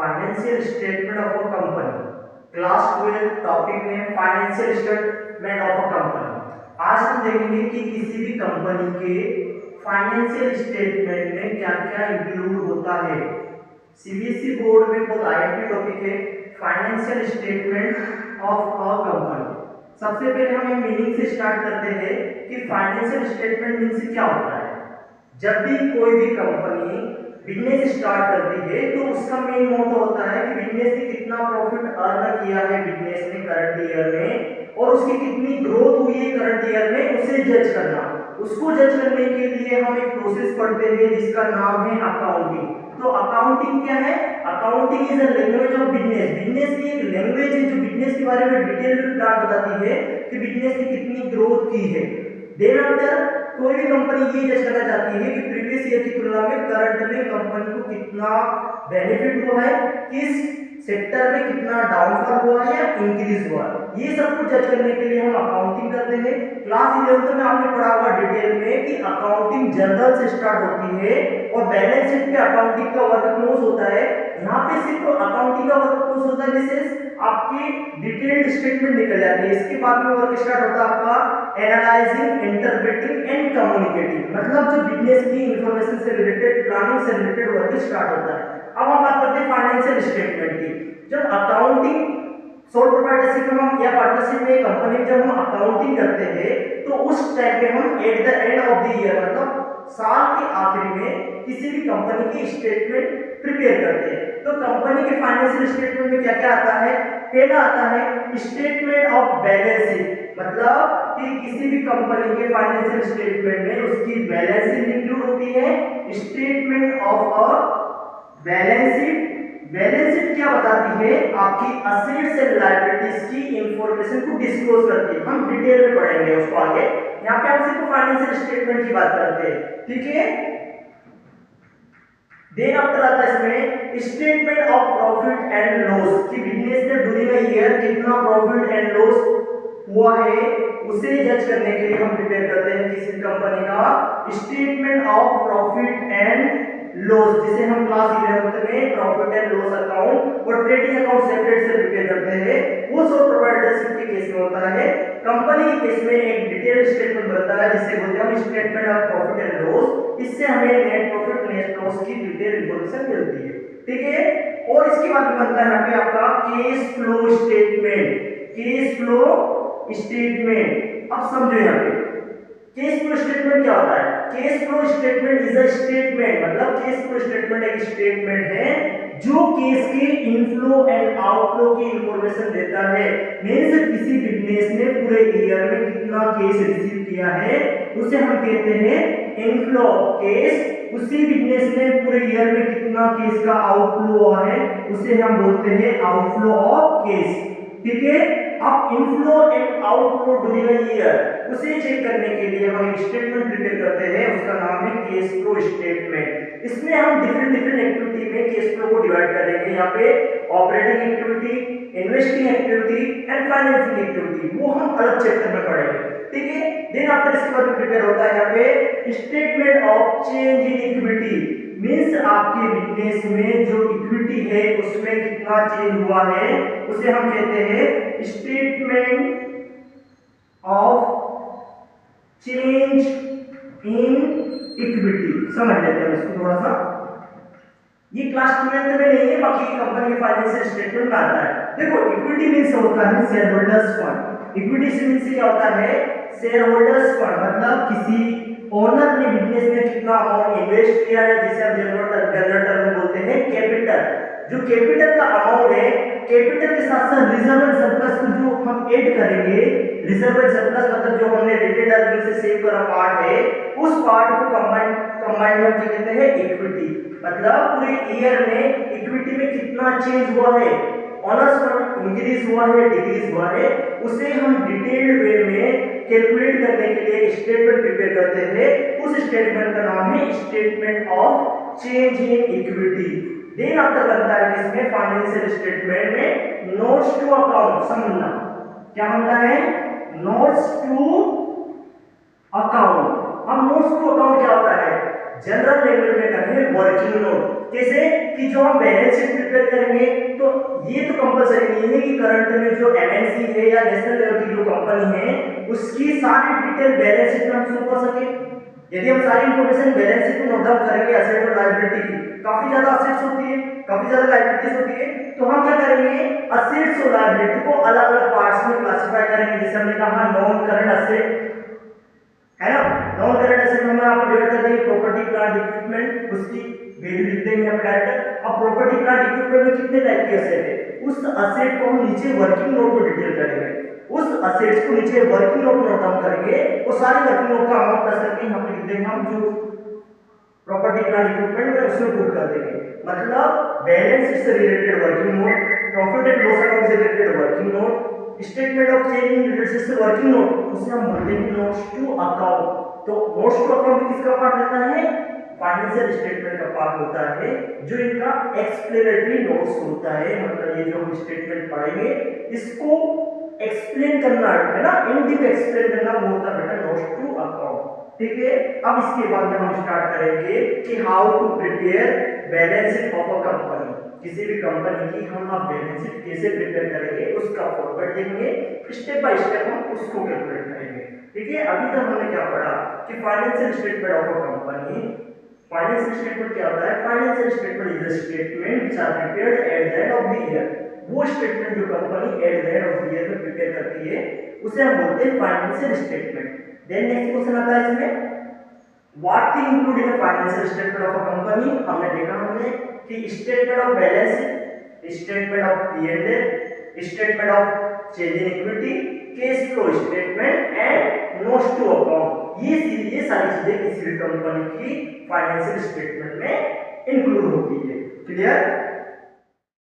Financial statement of a company. Class 12 topic में financial statement of a company. आज हम देखेंगे कि किसी भी कंपनी के फाइनेंशियल स्टेटमेंट में क्या क्या इंक्लूड होता है। सीबीएसई बोर्ड में बहुत आईएमपी टॉपिक है financial statement of a company. सबसे पहले हम मीनिंग से स्टार्ट करते हैं कि फाइनेंशियल स्टेटमेंट मीन्स क्या होता है। जब भी कोई भी कंपनी बिजनेस स्टार्ट करती है तो उसका मेन मोटो होता है कि बिजनेस ने कितना प्रॉफिट अर्न किया है बिजनेस ने करंट ईयर में, और उसकी कितनी ग्रोथ हुई है करंट ईयर में, उसे जज करना। उसको जज करने के लिए हम एक प्रोसेस पढ़ते हैं जिसका नाम है अकाउंटिंग। तो अकाउंटिंग क्या है? Accounting is a language of business. Business की एक लैंग्वेज है जो बिजनेस के बारे में डिटेल में बताती है कि बिजनेस ने कितनी ग्रोथ की है। देन आफ्टर कोई भी कंपनी ये जज करना चाहती है कि प्रीवियस ईयर की तुलना में करंट में कंपनी को कितना बेनिफिट हुआ है, किस सेक्टर में कितना डाउनफॉल हुआ है या इंक्रीज हुआ है। ये सब कुछ जज करने के लिए हम अकाउंटिंग करते हैं। क्लास 11 में आपने पढ़ा हुआ डिटेल में कि अकाउंटिंग जनरल से स्टार्ट होती है और बैलेंस शीट पे अकाउंटिंग का वर्क क्लोज होता है। यहाँ पे सिर्फ अकाउंटिंग का वर्क क्लोज होता है जिससे आपकी डिटेल्ड स्टेटमेंट निकल जाती है। इसके बाद में वर्क स्टार्ट होता है आपका एनालाइजिंग, इंटरप्रेटिंग एंड कम्युनिकेटिंग। मतलब जो बिजनेस की इंफॉर्मेशन से रिलेटेड, प्लानिंग से रिलेटेड वर्क स्टार्ट होता है। अब हम बात करते हैं फाइनेंशियल स्टेटमेंट की। जब अकाउंटिंग सोल प्रोप्राइटरशिप में हम या पार्टनरशिप में कंपनी में जब हम अकाउंटिंग करते हैं तो उस टाइम पे हम eight the end of the year मतलब साल के आखिरी में किसी भी कंपनी की स्टेटमेंट प्रिपेयर करते हैं। तो कंपनी के फाइनेंशियल स्टेटमेंट में क्या क्या आता है? पहला आता है स्टेटमेंट ऑफ बैलेंस शीट। मतलब कि किसी भी कंपनी के फाइनेंशियल स्टेटमेंट में उसकी बैलेंस शीट इंक्लूड होती है। Statement of a balance sheet. Balance sheet क्या बताती है? आपकी असेट्स एंड लायबिलिटीज की इंफॉर्मेशन को डिस्क्लोज करती है। हम डिटेल में पढ़ेंगे उसको आगे। यहाँ पे हम सिर्फ फाइनेंशियल स्टेटमेंट की बात करते हैं, ठीक है। देन आफ्टर आता है इसमें statement of profit and loss कि बिजनेस ने ड्यूरिंग अ ईयर कितना प्रॉफिट एंड लॉस हुआ है उसे जज करने के लिए हम प्रिपेयर करते हैं किसी कंपनी का statement of profit and loss, जिसे हम क्लास 11 में प्रॉफिट एंड लॉस अकाउंट और ट्रेडिंग अकाउंट सेपरेट से प्रिपेयर करते हैं। वो सोल प्रोप्राइटरशिप के केस में होता है। कंपनी के केस में एक डिटेल स्टेटमेंट बनता है जिसे बोलते हैं हम statement of profit and loss. इससे हमें नेट प्रॉफिट नेट लॉस की डिटेल इंफॉर्मेशन मिलती है, ठीक है। और इसके बाद बनता है यहाँ पे आपका cash flow statement. Cash flow statement, अब समझो यहाँ पे केस फ्लो स्टेटमेंट क्या होता है? Cash flow statement is a statement, मतलब केस फ्लो स्टेटमेंट एक स्टेटमेंट है जो केस के इनफ्लो एंड आउटफ्लो की इंफॉर्मेशन देता है। मींस किसी बिजनेस ने पूरे ईयर में कितना केस रिसीव किया है उसे हम कहते हैं इनफ्लो ऑफ केस। उसी बिजनेस ने पूरे ईयर में कितना केस का आउटफ्लो हुआ है उसे हम बोलते हैं आउटफ्लो ऑफ केस, ठीक है। अब inflow and outflow during a year उसे चेक करने के लिए हम एक स्टेटमेंट प्रिपेयर करते हैं, उसका नाम है केस फ्लो स्टेटमेंट। इसमें हम डिफरेंट एक्टिविटी में केस फ्लो को डिवाइड करेंगे। यहाँ पे operating activity, investing activity and financing activity, वो हम अलग चैप्टर में पढ़ेंगे, ठीक है। देन आफ्टर इसके बाद प्रिपेयर होता है यहाँ पे statement of change in equity. Means आपके बिजनेस में जो इक्विटी है उसमें कितना चेंज हुआ है उसे हम कहते हैं statement of change in equity. समझ लेते हैं इसको थोड़ा सा। ये क्लास 12 में नहीं है, बाकी कंपनी के फाइनेंशियल स्टेटमेंट में आता है। देखो इक्विटी मींस होता है शेयर होल्डर्स फंड। इक्विटी से मींस क्या होता है? Share holders fund. मतलब किसी ओनर ने बिजनेस में कितना अमाउंट इन्वेस्ट किया है जिसे हम जनरल टर्म में बोलते हैं कैपिटल। जो कैपिटल का अमाउंट है, कैपिटल के साथ साथ रिजर्व एंड सरप्लस को जो हम ऐड करेंगे, रिजर्व एंड सरप्लस मतलब जो हमने रिटेन अर्निंग से सेव करा पार्ट है उस पार्ट को कंबाइंड हम कहते हैं इक्विटी। मतलब पूरे ईयर में इक्विटी में कितना चेंज हुआ है, ऑनर्स फंड इंक्रीज हुआ है डिक्रीज हुआ है, उसे हम डिटेल्ड वे में कैलकुलेट करने के लिए स्टेटमेंट प्रिपेयर करते हैं। उस स्टेटमेंट का नाम है statement of change in equity. Then after बनता है इसमें फाइनेंशियल स्टेटमेंट में नोट्स टू अकाउंट। समझना क्या बनता है? Notes to account. अब नोट्स टू अकाउंट क्या होता है? जनरल लेवल में करेंगे वर्किंग नोट। कैसे कि जो हम बैलेंस शीट प्रिपेयर करेंगे तो ये तो कंपलसरी नहीं है कि करंट में जो एमएनसी है या नेशनल लेवल की जो कंपनी है उसकी सारी डिटेल बैलेंस शीट में हम शो कर सके। यदि हम सारी इंफॉर्मेशन बैलेंस शीट में नोट डाउन करेंगे एसेट और लायबिलिटी की, काफी ज्यादा असेट्स होती है, काफी ज्यादा लायबिलिटीज होती है, तो हम क्या करेंगे असेट्स और लायबिलिटी को अलग अलग पार्ट्स में क्लासिफाई करेंगे। जैसे हमने कहा नॉन करंट असेट है ना, नॉन करंट एसेट में आप डिवाइड कर देंगे प्रॉपर्टी प्लांट इक्विपमेंट, उसकी वैल्यू लिख देंगे हम डायरेक्ट। अब प्रॉपर्टी प्लांट इक्विपमेंट में कितने टाइप के असेट है, उस असेट को हम नीचे वर्किंग नोट में डिटेल करेंगे, उस असेट्स को नीचे वर्किंग नोट में नोट डाउन करेंगे, वो सारी वर्किंग नोट का अमाउंट प्लस करके हम लिख देंगे हम जो प्रॉपर्टी प्लांट इक्विपमेंट में उसमें पुट कर देंगे। मतलब बैलेंस शीट से related working note, profit and loss account से related working note, statement of change in related से वर्किंग नोट, उसे हम बोलते हैं नोट्स टू अकाउंट। तो नोट्स टू अकाउंट किसका पार्ट रहता है, फाइनेंशियल स्टेटमेंट का पार्ट होता है, जो इनका एक्सप्लेनेटरी नोट्स होता है। मतलब ये जो हम स्टेटमेंट पढ़ेंगे इसको एक्सप्लेन करना है ना, इन डीप एक्सप्लेन करना वो होता है बेटा नोट्स टू अकाउंट। ठीक है, अब इसके बाद में हम स्टार्ट करेंगे कि how to prepare balance sheet of a company. किसी भी कंपनी की हम अब बैलेंस शीट कैसे प्रिपेयर करेंगे उसका फॉर्मेट देंगे, स्टेप बाय स्टेप हम उसको कैलकुलेट करेंगे। ठीक है, अभी तक हमने क्या पढ़ा कि financial statement of a company, financial statement क्या होता है, financial statement is a statement which are prepared at the end of the year. वो स्टेटमेंट जो company at the end of the year में प्रिपेयर करती है उसे हम बोलते हैं financial statement. Then next question आता है इसमें what thing include in financial statement of a company. हमने देखा हमने कि statement of balance sheet, statement of P and L, statement of change in equity, cash flow statement and notes to account. ये सारी चीजें किसी भी कंपनी की फाइनेंशियल स्टेटमेंट में इंक्लूड होती है। क्लियर?